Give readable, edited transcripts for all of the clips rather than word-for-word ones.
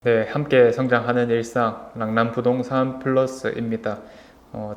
네, 함께 성장하는 일상, 랑남부동산 플러스입니다.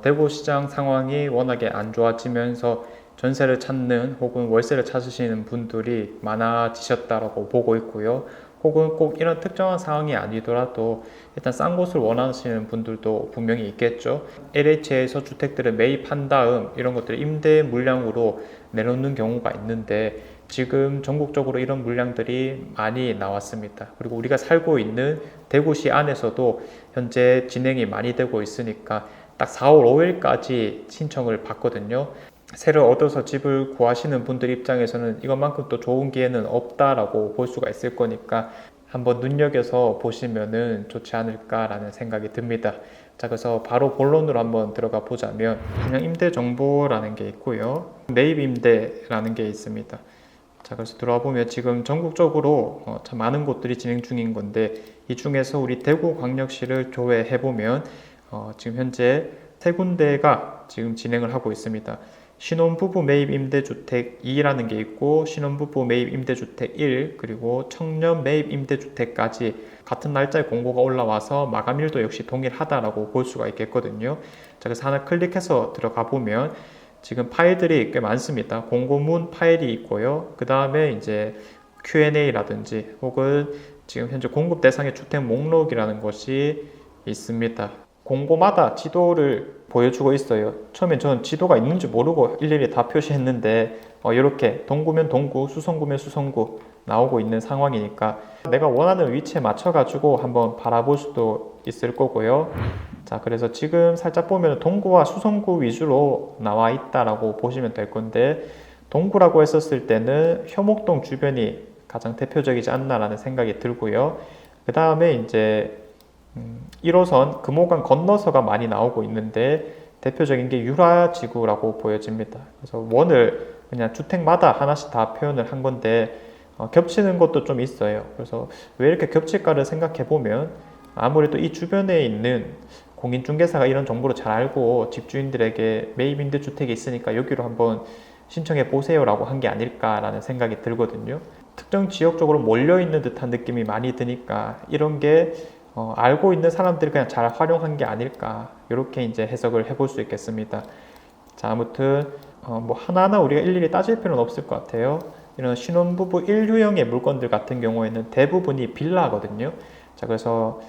대구 시장 상황이 워낙에 안 좋아지면서 전세를 찾는 혹은 월세를 찾으시는 분들이 많아지셨다라고 보고 있고요. 혹은 꼭 이런 특정한 상황이 아니더라도 일단 싼 곳을 원하시는 분들도 분명히 있겠죠. LH에서 주택들을 매입한 다음 이런 것들을 임대 물량으로 내놓는 경우가 있는데 지금 전국적으로 이런 물량들이 많이 나왔습니다. 그리고 우리가 살고 있는 대구시 안에서도 현재 진행이 많이 되고 있으니까 딱 4월 5일까지 신청을 받거든요. 새를 얻어서 집을 구하시는 분들 입장에서는 이것만큼 또 좋은 기회는 없다라고 볼 수가 있을 거니까 한번 눈여겨서 보시면은 좋지 않을까라는 생각이 듭니다. 자, 그래서 바로 본론으로 한번 들어가 보자면 그냥 임대 정보라는 게 있고요. 매입 임대라는 게 있습니다. 자, 그래서 들어와 보면 지금 전국적으로 참 많은 곳들이 진행 중인 건데 이 중에서 우리 대구광역시를 조회해 보면 지금 현재 세 군데가 지금 진행을 하고 있습니다. 신혼부부 매입 임대주택 2라는 게 있고 신혼부부 매입 임대주택 1 그리고 청년 매입 임대주택까지 같은 날짜에 공고가 올라와서 마감일도 역시 동일하다라고 볼 수가 있겠거든요. 자, 그래서 하나 클릭해서 들어가 보면 지금 파일들이 꽤 많습니다. 공고문 파일이 있고요. 그 다음에 이제 Q&A라든지 혹은 지금 현재 공급 대상의 주택 목록이라는 것이 있습니다. 공고마다 지도를 보여주고 있어요. 처음엔 저는 지도가 있는지 모르고 일일이 다 표시했는데 이렇게 동구면 동구, 수성구면 수성구 나오고 있는 상황이니까 내가 원하는 위치에 맞춰가지고 한번 바라볼 수도 있을 거고요. 자, 그래서 지금 살짝 보면 동구와 수성구 위주로 나와 있다라고 보시면 될 건데 동구라고 했었을 때는 효목동 주변이 가장 대표적이지 않나라는 생각이 들고요. 그 다음에 이제 1호선 금호강 건너서가 많이 나오고 있는데 대표적인 게 유라지구라고 보여집니다. 그래서 원을 그냥 주택마다 하나씩 다 표현을 한 건데 겹치는 것도 좀 있어요. 그래서 왜 이렇게 겹칠까를 생각해 보면 아무래도 이 주변에 있는 공인중개사가 이런 정보를 잘 알고 집주인들에게 매입 임대주택이 있으니까 여기로 한번 신청해 보세요라고 한 게 아닐까라는 생각이 들거든요. 특정 지역 쪽으로 몰려있는 듯한 느낌이 많이 드니까 이런 게 알고 있는 사람들이 그냥 잘 활용한 게 아닐까 이렇게 이제 해석을 해볼 수 있겠습니다. 자, 아무튼 뭐 하나하나 우리가 일일이 따질 필요는 없을 것 같아요. 이런 신혼부부 1유형의 물건들 같은 경우에는 대부분이 빌라거든요. 자, 그래서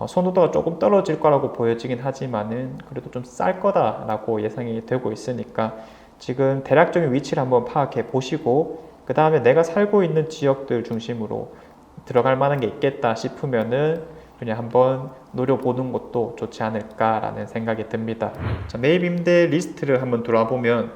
선호도가 조금 떨어질 거라고 보여지긴 하지만은 그래도 좀 쌀 거다라고 예상이 되고 있으니까 지금 대략적인 위치를 한번 파악해 보시고 그 다음에 내가 살고 있는 지역들 중심으로 들어갈 만한 게 있겠다 싶으면은 그냥 한번 노려보는 것도 좋지 않을까라는 생각이 듭니다. 자, 매입 임대 리스트를 한번 들어와 보면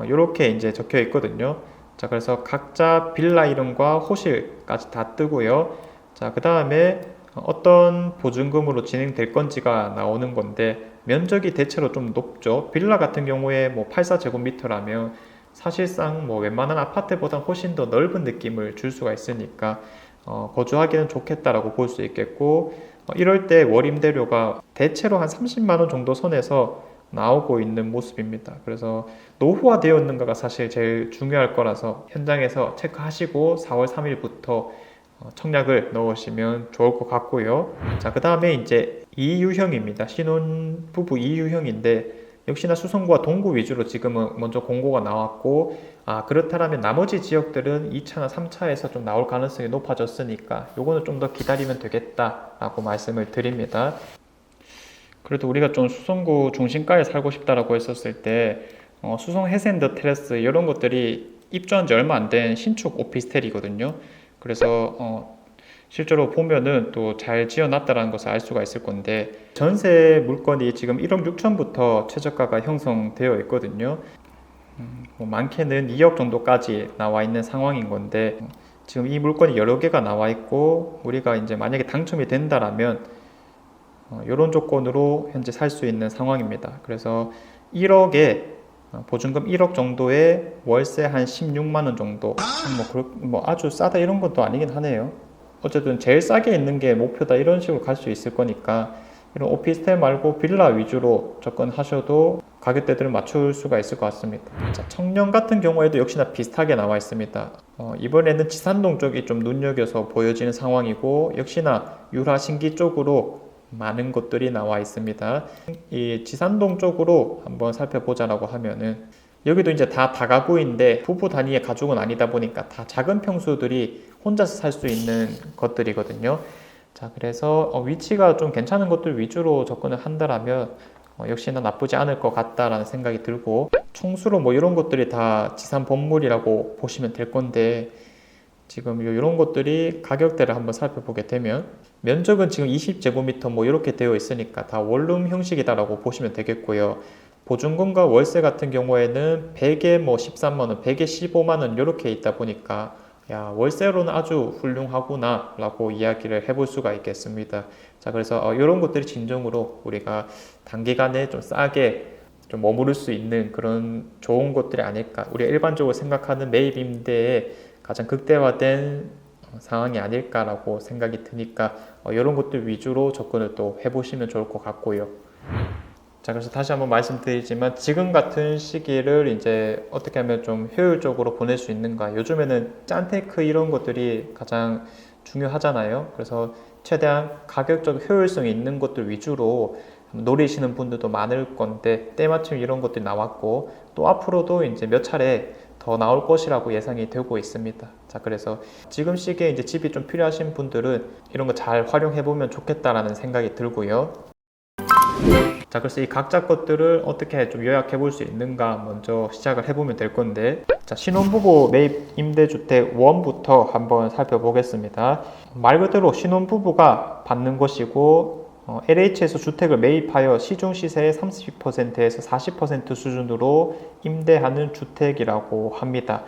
이렇게 이제 적혀 있거든요. 자, 그래서 각자 빌라 이름과 호실까지 다 뜨고요. 자, 그 다음에 어떤 보증금으로 진행될 건지가 나오는 건데 면적이 대체로 좀 높죠. 빌라 같은 경우에 뭐 84제곱미터라면 사실상 뭐 웬만한 아파트보다 훨씬 더 넓은 느낌을 줄 수가 있으니까 거주하기는 좋겠다라고 볼 수 있겠고 이럴 때 월임대료가 대체로 한 30만 원 정도 선에서 나오고 있는 모습입니다. 그래서 노후화되어 있는가가 사실 제일 중요할 거라서 현장에서 체크하시고 4월 3일부터 청약을 넣으시면 좋을 것 같고요. 자, 그 다음에 이제 2유형입니다. 신혼부부 2유형인데 역시나 수성구와 동구 위주로 지금은 먼저 공고가 나왔고 그렇다면 나머지 지역들은 2차나 3차에서 좀 나올 가능성이 높아졌으니까 요거는 좀 더 기다리면 되겠다라고 말씀을 드립니다. 그래도 우리가 좀 수성구 중심가에 살고 싶다라고 했었을 때 수성 해센더 테라스 이런 것들이 입주한 지 얼마 안 된 신축 오피스텔이거든요. 그래서 실제로 보면은 또 잘 지어놨다라는 것을 알 수가 있을 건데 전세 물건이 지금 1억 6천부터 최저가가 형성되어 있거든요. 뭐 많게는 2억 정도까지 나와 있는 상황인 건데 지금 이 물건이 여러 개가 나와 있고 우리가 이제 만약에 당첨이 된다라면 이런 조건으로 현재 살 수 있는 상황입니다. 그래서 1억에 보증금 1억 정도에 월세 한 16만 원 정도 뭐 아주 싸다 이런 것도 아니긴 하네요. 어쨌든 제일 싸게 있는 게 목표다 이런 식으로 갈 수 있을 거니까 이런 오피스텔 말고 빌라 위주로 접근하셔도 가격대들을 맞출 수가 있을 것 같습니다. 자, 청년 같은 경우에도 역시나 비슷하게 나와 있습니다. 이번에는 지산동 쪽이 좀 눈여겨서 보여지는 상황이고, 역시나 유라 신기 쪽으로 많은 곳들이 나와 있습니다. 이 지산동 쪽으로 한번 살펴보자라고 하면은, 여기도 이제 다 다가구인데 부부 단위의 가족은 아니다 보니까 다 작은 평수들이 혼자서 살 수 있는 것들이거든요. 자, 그래서 위치가 좀 괜찮은 것들 위주로 접근을 한다라면 역시나 나쁘지 않을 것 같다라는 생각이 들고, 총수로 뭐 이런 것들이 다 지산 건물이라고 보시면 될 건데, 지금 이런 것들이 가격대를 한번 살펴보게 되면 면적은 지금 20제곱미터 뭐 이렇게 되어 있으니까 다 원룸 형식이다라고 보시면 되겠고요. 보증금과 월세 같은 경우에는 100에 뭐 13만원, 100에 15만원 이렇게 있다 보니까 야, 월세로는 아주 훌륭하구나 라고 이야기를 해볼 수가 있겠습니다. 자, 그래서 이런 것들이 진정으로 우리가 단기간에 좀 싸게 좀 머무를 수 있는 그런 좋은 것들이 아닐까, 우리가 일반적으로 생각하는 매입 임대의 가장 극대화된 상황이 아닐까라고 생각이 드니까 이런 것들 위주로 접근을 또 해보시면 좋을 것 같고요. 자, 그래서 다시 한번 말씀드리지만 지금 같은 시기를 이제 어떻게 하면 좀 효율적으로 보낼 수 있는가, 요즘에는 짠테크 이런 것들이 가장 중요하잖아요. 그래서 최대한 가격적 효율성이 있는 것들 위주로 노리시는 분들도 많을 건데, 때마침 이런 것들이 나왔고 또 앞으로도 이제 몇 차례 더 나올 것이라고 예상이 되고 있습니다. 자, 그래서 지금 시기에 이제 집이 좀 필요하신 분들은 이런 거 잘 활용해 보면 좋겠다라는 생각이 들고요. 자, 그래서 이 각자 것들을 어떻게 좀 요약해 볼 수 있는가 먼저 시작을 해보면 될 건데, 자, 신혼부부 매입 임대주택 1부터 한번 살펴보겠습니다. 말 그대로 신혼부부가 받는 것이고, LH에서 주택을 매입하여 시중 시세의 30%에서 40% 수준으로 임대하는 주택이라고 합니다.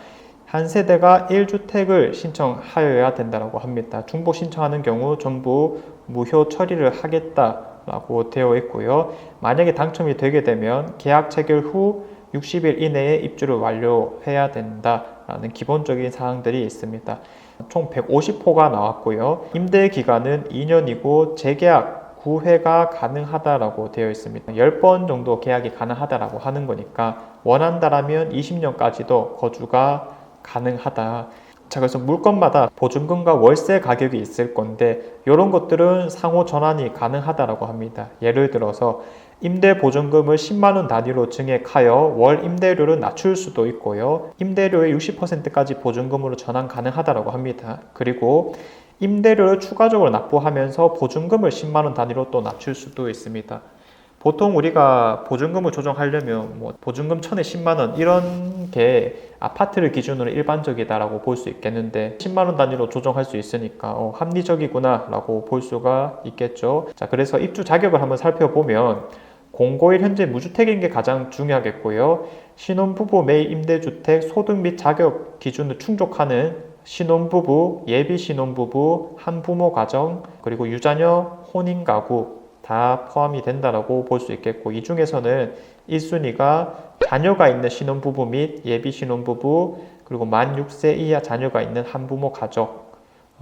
한 세대가 1주택을 신청하여야 된다고 합니다. 중복 신청하는 경우 전부 무효 처리를 하겠다라고 되어 있고요. 만약에 당첨이 되게 되면 계약 체결 후 60일 이내에 입주를 완료해야 된다라는 기본적인 사항들이 있습니다. 총 150호가 나왔고요. 임대 기간은 2년이고 재계약 9회가 가능하다라고 되어 있습니다. 10번 정도 계약이 가능하다라고 하는 거니까 원한다라면 20년까지도 거주가 가능하다. 자, 그래서 물건마다 보증금과 월세 가격이 있을 건데 이런 것들은 상호 전환이 가능하다라고 합니다. 예를 들어서 임대 보증금을 10만원 단위로 증액하여 월 임대료를 낮출 수도 있고요. 임대료의 60%까지 보증금으로 전환 가능하다라고 합니다. 그리고 임대료를 추가적으로 납부하면서 보증금을 10만원 단위로 또 낮출 수도 있습니다. 보통 우리가 보증금을 조정하려면 뭐 보증금 1000에 10만원 이런 게 아파트를 기준으로 일반적이다라고 볼 수 있겠는데 10만원 단위로 조정할 수 있으니까 합리적이구나 라고 볼 수가 있겠죠. 자, 그래서 입주 자격을 한번 살펴보면 공고일 현재 무주택인 게 가장 중요하겠고요. 신혼부부 매입 임대주택 소득 및 자격 기준을 충족하는 신혼부부, 예비 신혼부부, 한부모 가정, 그리고 유자녀 혼인가구 다 포함이 된다라고 볼 수 있겠고, 이 중에서는 1순위가 자녀가 있는 신혼부부 및 예비 신혼부부, 그리고 만 6세 이하 자녀가 있는 한부모 가족.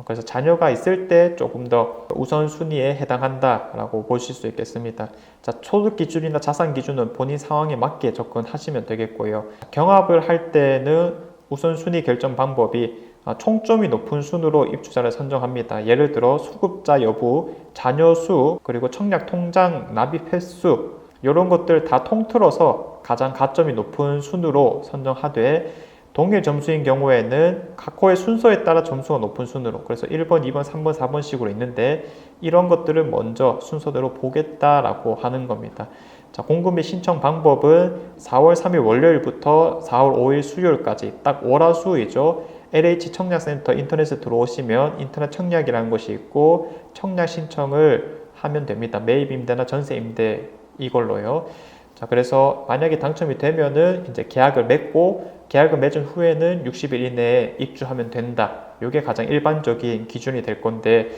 그래서 자녀가 있을 때 조금 더 우선순위에 해당한다라고 보실 수 있겠습니다. 자, 소득 기준이나 자산 기준은 본인 상황에 맞게 접근하시면 되겠고요. 경합을 할 때는 우선순위 결정 방법이 총점이 높은 순으로 입주자를 선정합니다. 예를 들어 수급자 여부, 자녀 수, 그리고 청약 통장 납입 횟수 이런 것들 다 통틀어서 가장 가점이 높은 순으로 선정하되, 동일 점수인 경우에는 각 호의 순서에 따라 점수가 높은 순으로, 그래서 1번, 2번, 3번, 4번 식으로 있는데 이런 것들을 먼저 순서대로 보겠다라고 하는 겁니다. 자, 공급 및 신청 방법은 4월 3일 월요일부터 4월 5일 수요일까지 딱 월화수이죠. LH 청약센터 인터넷에 들어오시면 인터넷 청약이라는 것이 있고 청약 신청을 하면 됩니다. 매입 임대나 전세 임대 이걸로요. 자, 그래서 만약에 당첨이 되면은 이제 계약을 맺고, 계약을 맺은 후에는 60일 이내에 입주하면 된다. 이게 가장 일반적인 기준이 될 건데,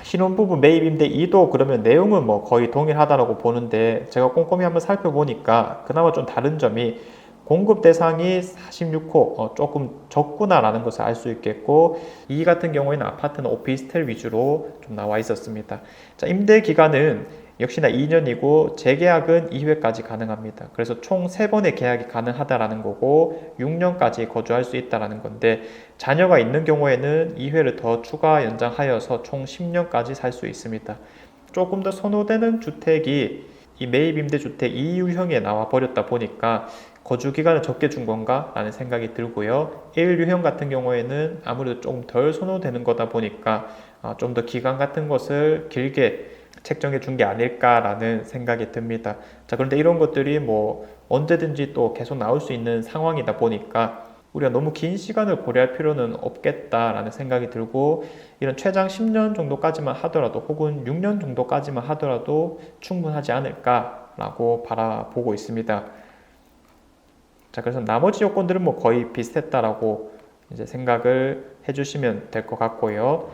신혼부부 매입 임대 2도 그러면 내용은 뭐 거의 동일하다라고 보는데, 제가 꼼꼼히 한번 살펴보니까 그나마 좀 다른 점이 공급 대상이 46호 조금 적구나라는 것을 알 수 있겠고, 이 같은 경우에는 아파트는 오피스텔 위주로 좀 나와 있었습니다. 자, 임대 기간은 역시나 2년이고 재계약은 2회까지 가능합니다. 그래서 총 3번의 계약이 가능하다라는 거고 6년까지 거주할 수 있다라는 건데 자녀가 있는 경우에는 2회를 더 추가 연장하여서 총 10년까지 살 수 있습니다. 조금 더 선호되는 주택이 이 매입 임대주택 2유형에 나와 버렸다 보니까 거주 기간을 적게 준 건가? 라는 생각이 들고요. 1유형 같은 경우에는 아무래도 좀 덜 선호되는 거다 보니까 좀 더 기간 같은 것을 길게 책정해 준 게 아닐까라는 생각이 듭니다. 자, 그런데 이런 것들이 뭐 언제든지 또 계속 나올 수 있는 상황이다 보니까 우리가 너무 긴 시간을 고려할 필요는 없겠다라는 생각이 들고 이런 최장 10년 정도까지만 하더라도 혹은 6년 정도까지만 하더라도 충분하지 않을까라고 바라보고 있습니다. 자, 그래서 나머지 요건들은 뭐 거의 비슷했다라고 이제 생각을 해주시면 될 것 같고요.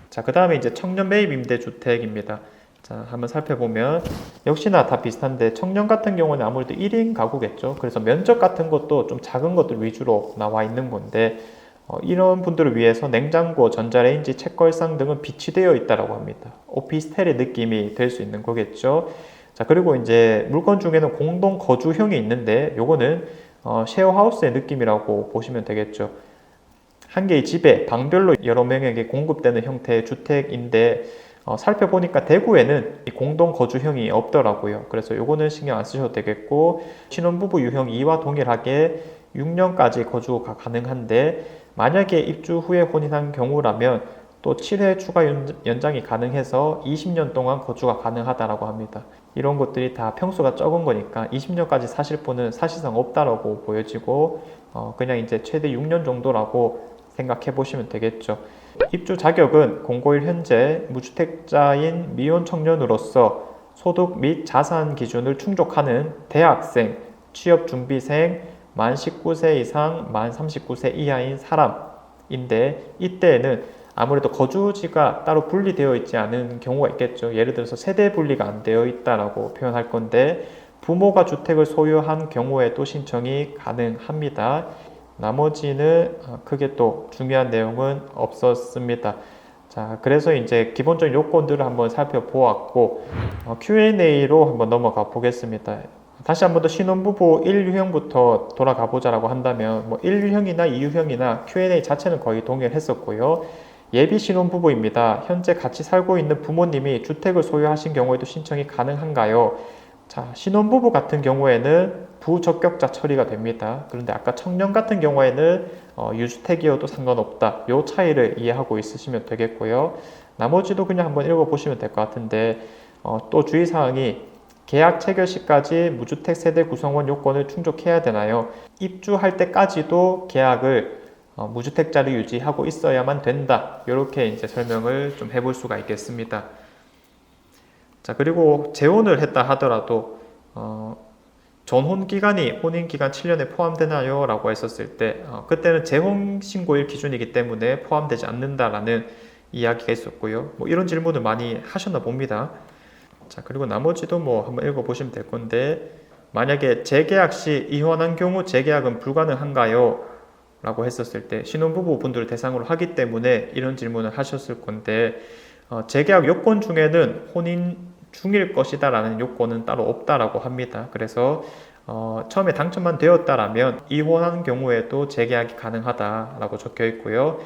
자, 그 다음에 이제 청년 매입 임대주택입니다. 자, 한번 살펴보면 역시나 다 비슷한데 청년 같은 경우는 아무래도 1인 가구겠죠. 그래서 면적 같은 것도 좀 작은 것들 위주로 나와 있는 건데 이런 분들을 위해서 냉장고, 전자레인지, 책걸상 등은 비치되어 있다라고 합니다. 오피스텔의 느낌이 될 수 있는 거겠죠. 자, 그리고 이제 물건 중에는 공동 거주형이 있는데 요거는 쉐어하우스의 느낌이라고 보시면 되겠죠. 한 개의 집에 방별로 여러 명에게 공급되는 형태의 주택인데 살펴보니까 대구에는 이 공동 거주형이 없더라고요. 그래서 요거는 신경 안 쓰셔도 되겠고 신혼부부 유형 2와 동일하게 6년까지 거주가 가능한데 만약에 입주 후에 혼인한 경우라면 또 7회 추가 연장이 가능해서 20년 동안 거주가 가능하다라고 합니다. 이런 것들이 다 평수가 적은 거니까 20년까지 사실 분은 사실상 없다라고 보여지고 그냥 이제 최대 6년 정도라고 생각해 보시면 되겠죠. 입주 자격은 091 현재 무주택자인 미혼 청년으로서 소득 및 자산 기준을 충족하는 대학생, 취업준비생, 만 19세 이상, 만 39세 이하인 사람인데 이때에는 아무래도 거주지가 따로 분리되어 있지 않은 경우가 있겠죠. 예를 들어서 세대 분리가 안 되어 있다라고 표현할 건데 부모가 주택을 소유한 경우에도 신청이 가능합니다. 나머지는 크게 또 중요한 내용은 없었습니다. 자, 그래서 이제 기본적인 요건들을 한번 살펴보았고 Q&A로 한번 넘어가 보겠습니다. 다시 한번 더 신혼부부 1유형부터 돌아가 보자라고 한다면 뭐 1유형이나 2유형이나 Q&A 자체는 거의 동일했었고요. 예비 신혼부부입니다. 현재 같이 살고 있는 부모님이 주택을 소유하신 경우에도 신청이 가능한가요? 자, 신혼부부 같은 경우에는 부적격자 처리가 됩니다. 그런데 아까 청년 같은 경우에는 유주택이어도 상관없다. 이 차이를 이해하고 있으시면 되겠고요. 나머지도 그냥 한번 읽어보시면 될 것 같은데 또 주의사항이 계약 체결 시까지 무주택 세대 구성원 요건을 충족해야 되나요? 입주할 때까지도 계약을 무주택자를 유지하고 있어야만 된다. 이렇게 이제 설명을 좀 해볼 수가 있겠습니다. 자, 그리고 재혼을 했다 하더라도 전혼 기간이 혼인 기간 7년에 포함되나요? 라고 했었을 때 그때는 재혼 신고일 기준이기 때문에 포함되지 않는다라는 이야기가 있었고요. 뭐 이런 질문을 많이 하셨나 봅니다. 자, 그리고 나머지도 뭐 한번 읽어보시면 될 건데 만약에 재계약 시 이혼한 경우 재계약은 불가능한가요? 라고 했었을 때 신혼부부 분들을 대상으로 하기 때문에 이런 질문을 하셨을 건데 재계약 요건 중에는 혼인 중일 것이다 라는 요건은 따로 없다라고 합니다. 그래서 처음에 당첨만 되었다라면 이혼한 경우에도 재계약이 가능하다라고 적혀 있고요.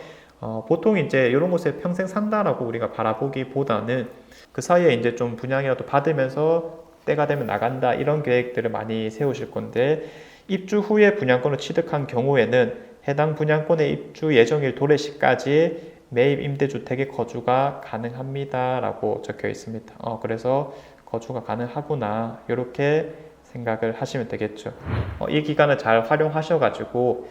보통 이제 이런 곳에 평생 산다라고 우리가 바라보기보다는 그 사이에 이제 좀 분양이라도 받으면서 때가 되면 나간다 이런 계획들을 많이 세우실 건데 입주 후에 분양권을 취득한 경우에는 해당 분양권의 입주 예정일 도래시까지 매입 임대주택의 거주가 가능합니다 라고 적혀 있습니다. 그래서 거주가 가능하구나 이렇게 생각을 하시면 되겠죠. 이 기간을 잘 활용하셔 가지고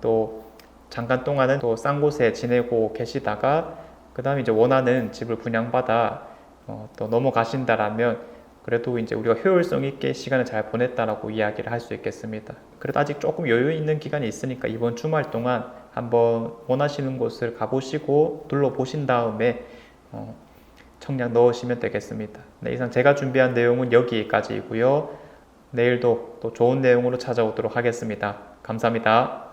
또 잠깐 동안은 또 싼 곳에 지내고 계시다가 그 다음에 이제 원하는 집을 분양받아 또 넘어가신다라면 그래도 이제 우리가 효율성 있게 시간을 잘 보냈다라고 이야기를 할 수 있겠습니다. 그래도 아직 조금 여유 있는 기간이 있으니까 이번 주말 동안 한번 원하시는 곳을 가보시고 둘러보신 다음에 청약 넣으시면 되겠습니다. 네, 이상 제가 준비한 내용은 여기까지이고요. 내일도 또 좋은 내용으로 찾아오도록 하겠습니다. 감사합니다.